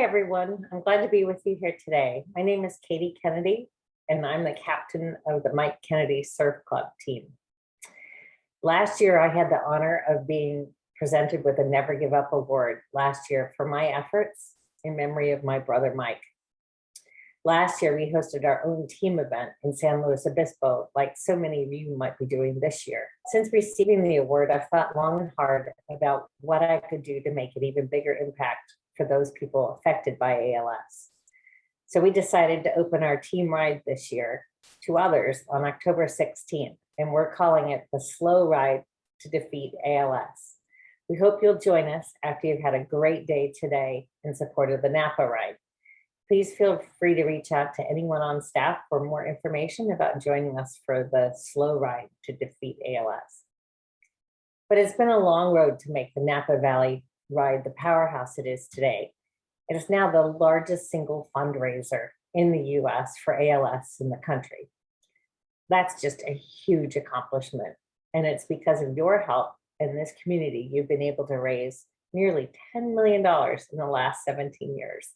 Hi, everyone. I'm glad to be with you here today. My name is Katie Kennedy, and I'm the captain of the Mike Kennedy Surf Club team. Last year, I had the honor of being presented with a Never Give Up award last year for my efforts in memory of my brother, Mike. Last year, we hosted our own team event in San Luis Obispo, like so many of you might be doing this year. Since receiving the award, I've thought long and hard about what I could do to make an even bigger impact for those people affected by ALS. So we decided to open our team ride this year to others on October 16th, and we're calling it the Slow Ride to Defeat ALS. We hope you'll join us after you've had a great day today in support of the Napa ride. Please feel free to reach out to anyone on staff for more information about joining us for the Slow Ride to Defeat ALS. But it's been a long road to make the Napa Valley ride the powerhouse it is today. It is now the largest single fundraiser in the US for ALS in the country. That's just a huge accomplishment. And it's because of your help and this community, you've been able to raise nearly $10 million in the last 17 years.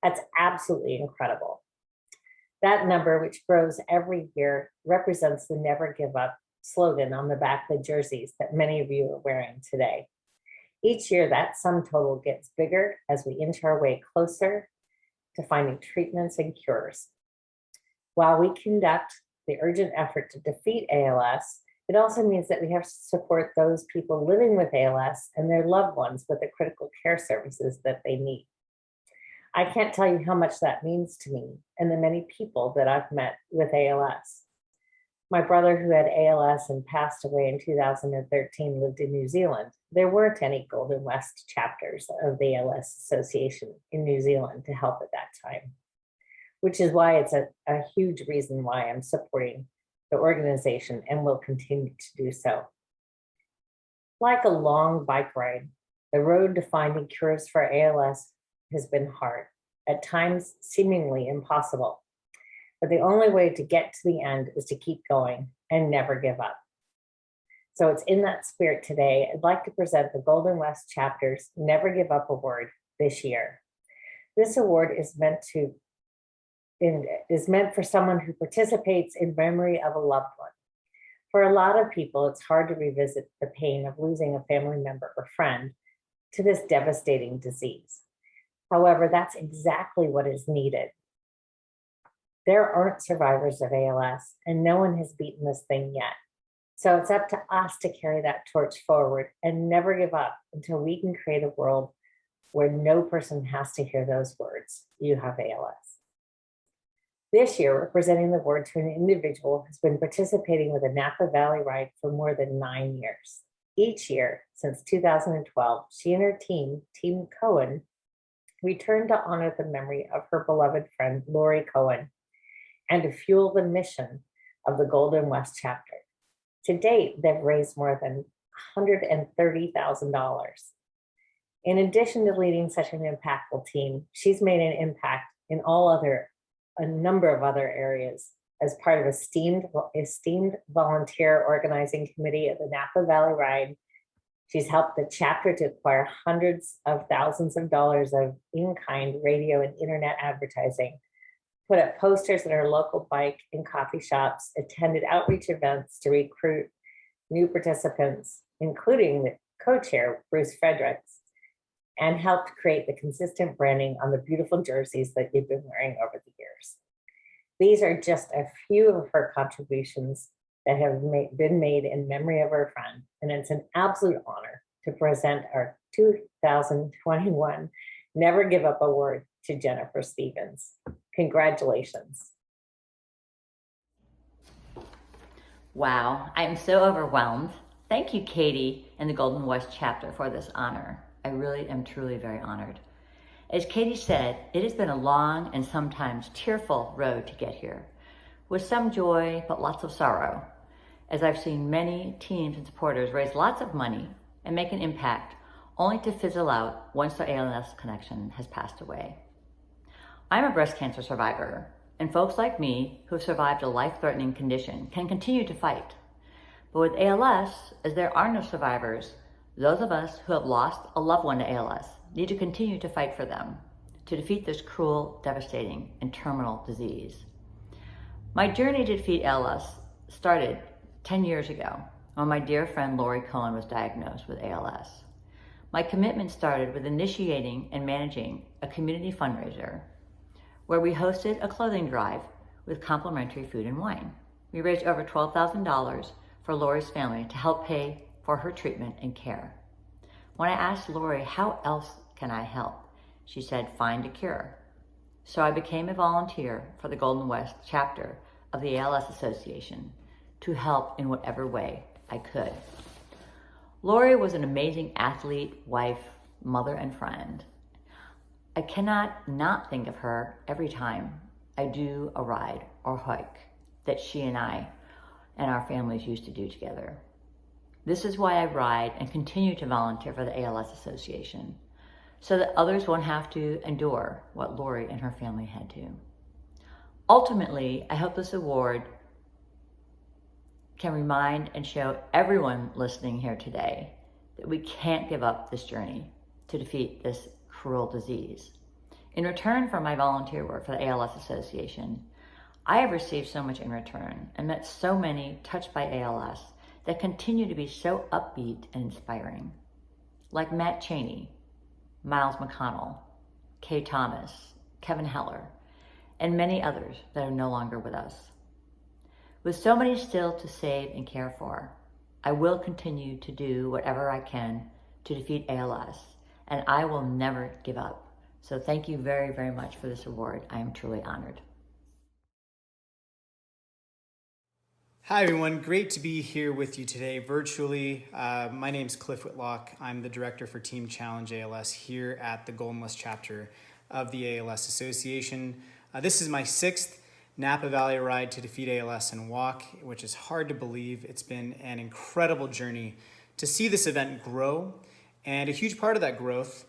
That's absolutely incredible. That number, which grows every year, represents the Never Give Up slogan on the back of the jerseys that many of you are wearing today. Each year, that sum total gets bigger as we inch our way closer to finding treatments and cures. While we conduct the urgent effort to defeat ALS, it also means that we have to support those people living with ALS and their loved ones with the critical care services that they need. I can't tell you how much that means to me and the many people that I've met with ALS. My brother, who had ALS and passed away in 2013, lived in New Zealand. There weren't any Golden West chapters of the ALS Association in New Zealand to help at that time, which is why it's a huge reason why I'm supporting the organization and will continue to do so. Like a long bike ride, the road to finding cures for ALS has been hard, at times seemingly impossible. But the only way to get to the end is to keep going and never give up. So it's in that spirit today, I'd like to present the Golden West Chapter's Never Give Up Award this year. This award is meant for someone who participates in memory of a loved one. For a lot of people, it's hard to revisit the pain of losing a family member or friend to this devastating disease. However, that's exactly what is needed. There aren't survivors of ALS, and no one has beaten this thing yet. So it's up to us to carry that torch forward and never give up until we can create a world where no person has to hear those words, "You have ALS." This year, we're presenting the award to an individual who's been participating with the Napa Valley Ride for more than 9 years. Each year since 2012, she and her team, Team Cohen, returned to honor the memory of her beloved friend, Lori Cohen, and to fuel the mission of the Golden West Chapter. To date, they've raised more than $130,000. In addition to leading such an impactful team, she's made an impact in a number of other areas as part of esteemed volunteer organizing committee of the Napa Valley Ride. She's helped the chapter to acquire hundreds of thousands of dollars of in-kind radio and internet advertising, put up posters in her local bike and coffee shops, attended outreach events to recruit new participants, including the co-chair, Bruce Fredericks, and helped create the consistent branding on the beautiful jerseys that you've been wearing over the years. These are just a few of her contributions that have been made in memory of her friend, and it's an absolute honor to present our 2021 Never Give Up Award to Jennifer Stevens. Congratulations. Wow, I am so overwhelmed. Thank you, Katie and the Golden West Chapter, for this honor. I really am truly very honored. As Katie said, it has been a long and sometimes tearful road to get here, with some joy but lots of sorrow, as I've seen many teams and supporters raise lots of money and make an impact only to fizzle out once their ALS connection has passed away. I'm a breast cancer survivor, and folks like me who have survived a life-threatening condition can continue to fight. But with ALS, as there are no survivors, those of us who have lost a loved one to ALS need to continue to fight for them. to defeat this cruel, devastating, and terminal disease. My journey to defeat ALS started 10 years ago when my dear friend Lori Cohen was diagnosed with ALS. My commitment started with initiating and managing a community fundraiser where we hosted a clothing drive with complimentary food and wine. We raised over $12,000 for Lori's family to help pay for her treatment and care. When I asked Lori, how else can I help? She said, find a cure. So I became a volunteer for the Golden West chapter of the ALS Association to help in whatever way I could. Lori was an amazing athlete, wife, mother, and friend. I cannot not think of her every time I do a ride or hike that she and I and our families used to do together. This is why I ride and continue to volunteer for the ALS Association, so that others won't have to endure what Lori and her family had to. Ultimately, I hope this award can remind and show everyone listening here today that we can't give up this journey to defeat this cruel disease. In return for my volunteer work for the ALS Association, I have received so much in return and met so many touched by ALS that continue to be so upbeat and inspiring, like Matt Cheney, Miles McConnell, Kay Thomas, Kevin Heller, and many others that are no longer with us. With so many still to save and care for, I will continue to do whatever I can to defeat ALS, and I will never give up. So thank you very, very much for this award. I am truly honored. Hi everyone, great to be here with you today virtually. My name's Cliff Whitlock. I'm the director for Team Challenge ALS here at the Golden West chapter of the ALS Association. This is my 6th Napa Valley ride to defeat ALS and walk, which is hard to believe. It's been an incredible journey to see this event grow, and a huge part of that growth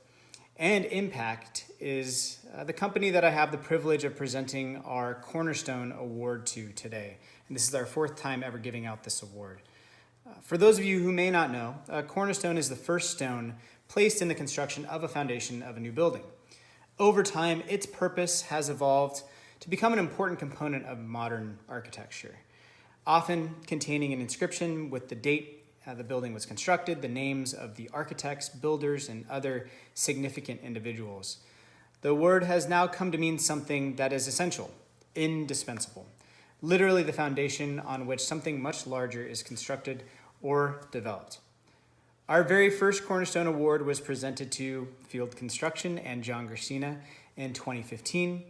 and impact is the company that I have the privilege of presenting our Cornerstone Award to today. And this is our 4th time ever giving out this award. For those of you who may not know, Cornerstone is the first stone placed in the construction of a foundation of a new building. Over time, its purpose has evolved to become an important component of modern architecture, often containing an inscription with the date the building was constructed, the names of the architects, builders, and other significant individuals. The word has now come to mean something that is essential, indispensable, literally the foundation on which something much larger is constructed or developed. Our very first Cornerstone Award was presented to Field Construction and John Gersina in 2015,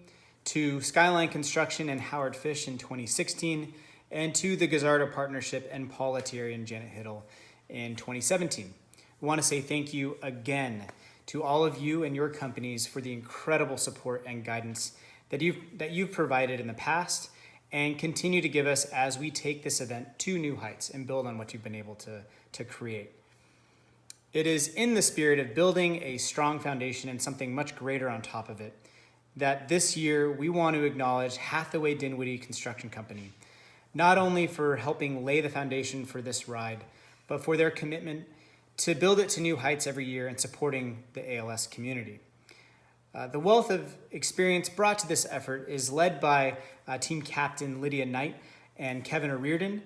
to Skyline Construction and Howard Fish in 2016, and to the Gazzardo Partnership and Paul Lettieri and Janet Hiddle in 2017. We want to say thank you again to all of you and your companies for the incredible support and guidance that you've provided in the past and continue to give us as we take this event to new heights and build on what you've been able to create. It is in the spirit of building a strong foundation and something much greater on top of it that this year we want to acknowledge Hathaway Dinwiddie Construction Company, not only for helping lay the foundation for this ride, but for their commitment to build it to new heights every year and supporting the ALS community. The wealth of experience brought to this effort is led by team captain Lydia Knight and Kevin O'Riordan,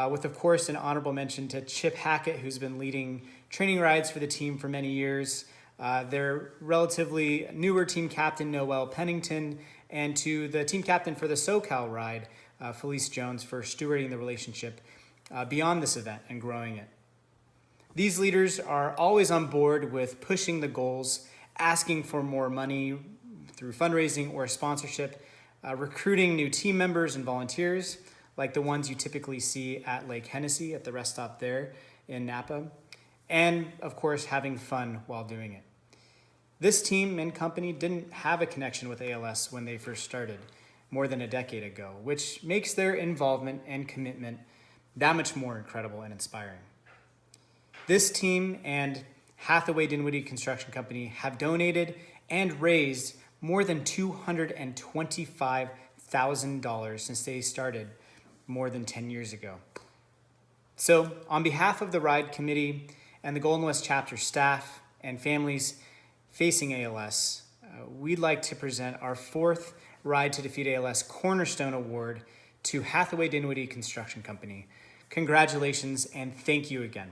with of course an honorable mention to Chip Hackett, who's been leading training rides for the team for many years, their relatively newer team captain Noel Pennington, and to the team captain for the SoCal ride, Felice Jones, for stewarding the relationship beyond this event and growing it. These leaders are always on board with pushing the goals, asking for more money through fundraising or sponsorship, recruiting new team members and volunteers, like the ones you typically see at Lake Hennessy at the rest stop there in Napa, and of course having fun while doing it. This team and company didn't have a connection with ALS when they first started more than a decade ago, which makes their involvement and commitment that much more incredible and inspiring. This team and Hathaway Dinwiddie Construction Company have donated and raised more than $225,000 since they started more than 10 years ago. So on behalf of the Ride Committee and the Golden West Chapter staff and families facing ALS, we'd like to present our fourth Ride to Defeat ALS Cornerstone Award to Hathaway Dinwiddie Construction Company. Congratulations and thank you again.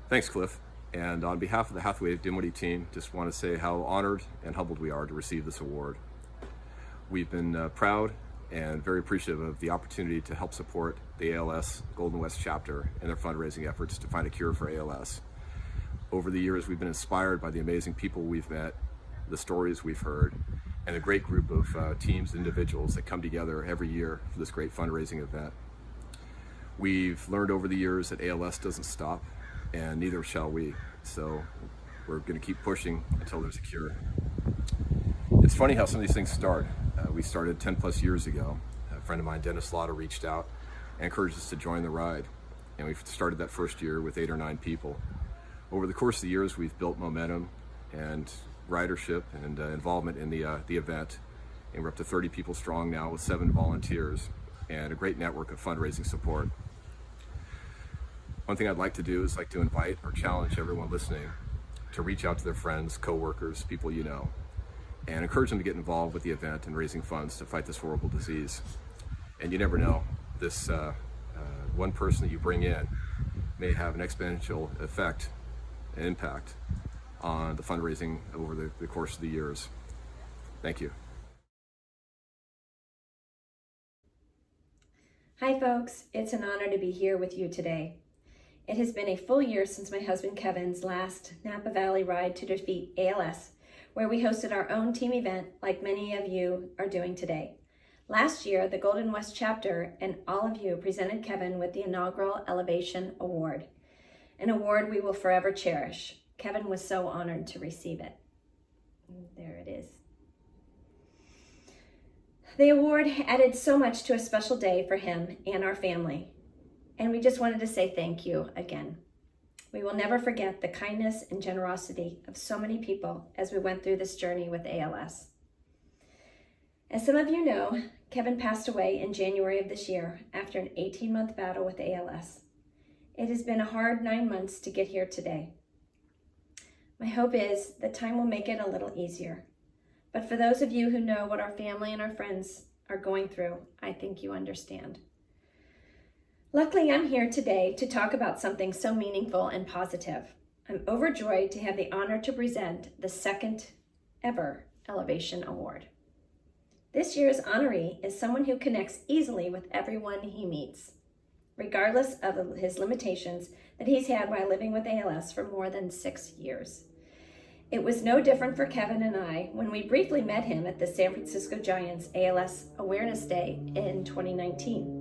Thanks, Cliff. And on behalf of the Hathaway Dinwiddie team, just want to say how honored and humbled we are to receive this award. We've been proud and very appreciative of the opportunity to help support the ALS Golden West chapter in their fundraising efforts to find a cure for ALS. Over the years, we've been inspired by the amazing people we've met, the stories we've heard, and a great group of teams and individuals that come together every year for this great fundraising event. We've learned over the years that ALS doesn't stop, and neither shall we. So we're going to keep pushing until there's a cure. It's funny how some of these things start. We started 10 plus years ago. A friend of mine, Dennis Lauder, reached out and encouraged us to join the ride. And we started that first year with 8 or 9 people. Over the course of the years, we've built momentum and ridership and involvement in the event. And we're up to 30 people strong now with 7 volunteers and a great network of fundraising support. One thing I'd like to do is to invite or challenge everyone listening to reach out to their friends, coworkers, people you know, and encourage them to get involved with the event and raising funds to fight this horrible disease. And you never know, this one person that you bring in may have an exponential effect and impact on the fundraising over the course of the years. Thank you. Hi folks, it's an honor to be here with you today. It has been a full year since my husband Kevin's last Napa Valley Ride to Defeat ALS, where we hosted our own team event like many of you are doing today. Last year, the Golden West chapter and all of you presented Kevin with the inaugural Elevation Award, an award we will forever cherish. Kevin was so honored to receive it. There it is. The award added so much to a special day for him and our family, and we just wanted to say thank you again. We will never forget the kindness and generosity of so many people as we went through this journey with ALS. As some of you know, Kevin passed away in January of this year after an 18-month battle with ALS. It has been a hard 9 months to get here today. My hope is that time will make it a little easier. But for those of you who know what our family and our friends are going through, I think you understand. Luckily, I'm here today to talk about something so meaningful and positive. I'm overjoyed to have the honor to present the second ever Elevation Award. This year's honoree is someone who connects easily with everyone he meets, regardless of his limitations that he's had while living with ALS for more than 6 years. It was no different for Kevin and I when we briefly met him at the San Francisco Giants ALS Awareness Day in 2019.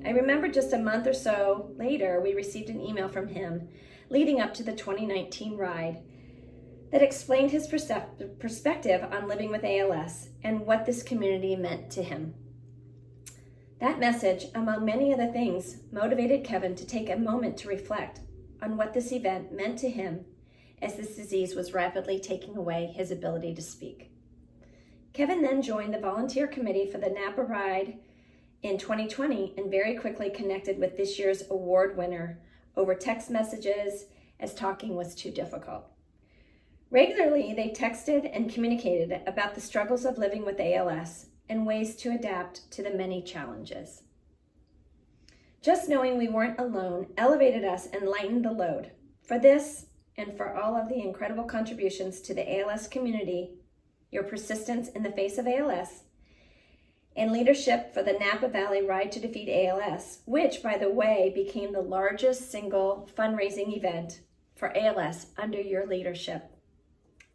I remember just a month or so later, we received an email from him leading up to the 2019 ride that explained his perspective on living with ALS and what this community meant to him. That message, among many other things, motivated Kevin to take a moment to reflect on what this event meant to him as this disease was rapidly taking away his ability to speak. Kevin then joined the volunteer committee for the Napa ride in 2020 and very quickly connected with this year's award winner over text messages as talking was too difficult. Regularly, they texted and communicated about the struggles of living with ALS and ways to adapt to the many challenges. Just knowing we weren't alone elevated us and lightened the load. For this and for all of the incredible contributions to the ALS community, your persistence in the face of ALS, and leadership for the Napa Valley Ride to Defeat ALS, which, by the way, became the largest single fundraising event for ALS under your leadership.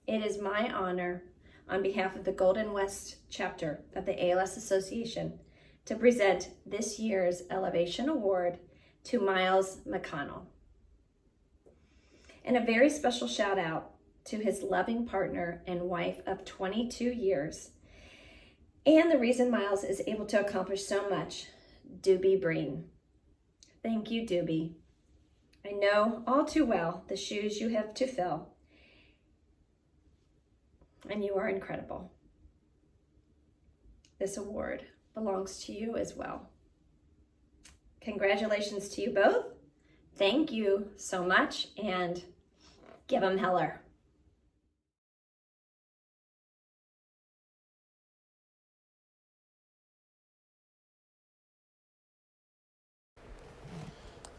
It is my honor, on behalf of the Golden West chapter of the ALS Association, to present this year's Elevation Award to Miles Mcconnell. And a very special shout out to his loving partner and wife of 22 years, and the reason Miles is able to accomplish so much, Doobie Breen. Thank you, Doobie. I know all too well the shoes you have to fill, and you are incredible. This award belongs to you as well. Congratulations to you both. Thank you so much, and give 'em Heller.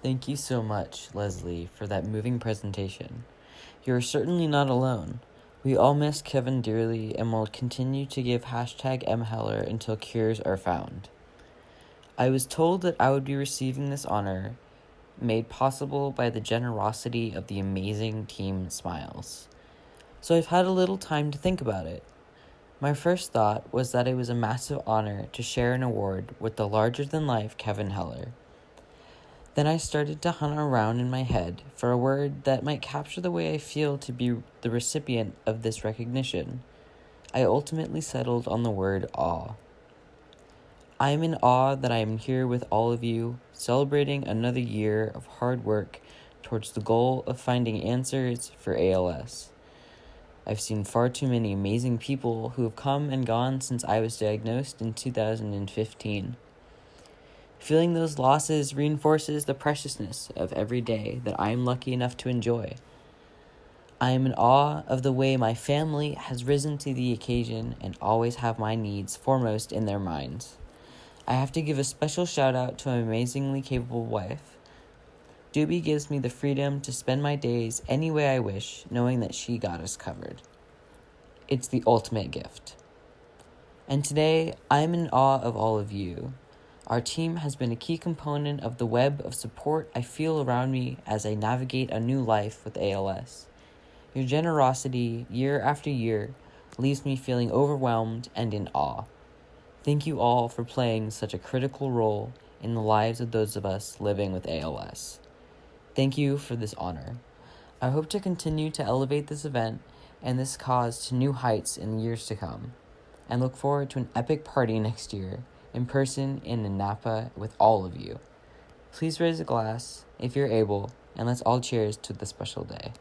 Thank you so much, Leslie, for that moving presentation. You are certainly not alone. We all miss Kevin dearly and will continue to give #MHeller until cures are found. I was told that I would be receiving this honor, made possible by the generosity of the amazing Team Smiles. So I've had a little time to think about it. My first thought was that it was a massive honor to share an award with the larger-than-life Kevin Heller. Then I started to hunt around in my head for a word that might capture the way I feel to be the recipient of this recognition. I ultimately settled on the word awe. I am in awe that I am here with all of you, celebrating another year of hard work towards the goal of finding answers for ALS. I've seen far too many amazing people who have come and gone since I was diagnosed in 2015. Feeling those losses reinforces the preciousness of every day that I am lucky enough to enjoy. I am in awe of the way my family has risen to the occasion and always have my needs foremost in their minds. I have to give a special shout out to my amazingly capable wife. Doobie gives me the freedom to spend my days any way I wish, knowing that she got us covered. It's the ultimate gift. And today, I'm in awe of all of you. Our team has been a key component of the web of support I feel around me as I navigate a new life with ALS. Your generosity, year after year, leaves me feeling overwhelmed and in awe. Thank you all for playing such a critical role in the lives of those of us living with ALS. Thank you for this honor. I hope to continue to elevate this event and this cause to new heights in the years to come, and look forward to an epic party next year, in person and in Napa with all of you. Please raise a glass, if you're able, and let's all cheers to this special day.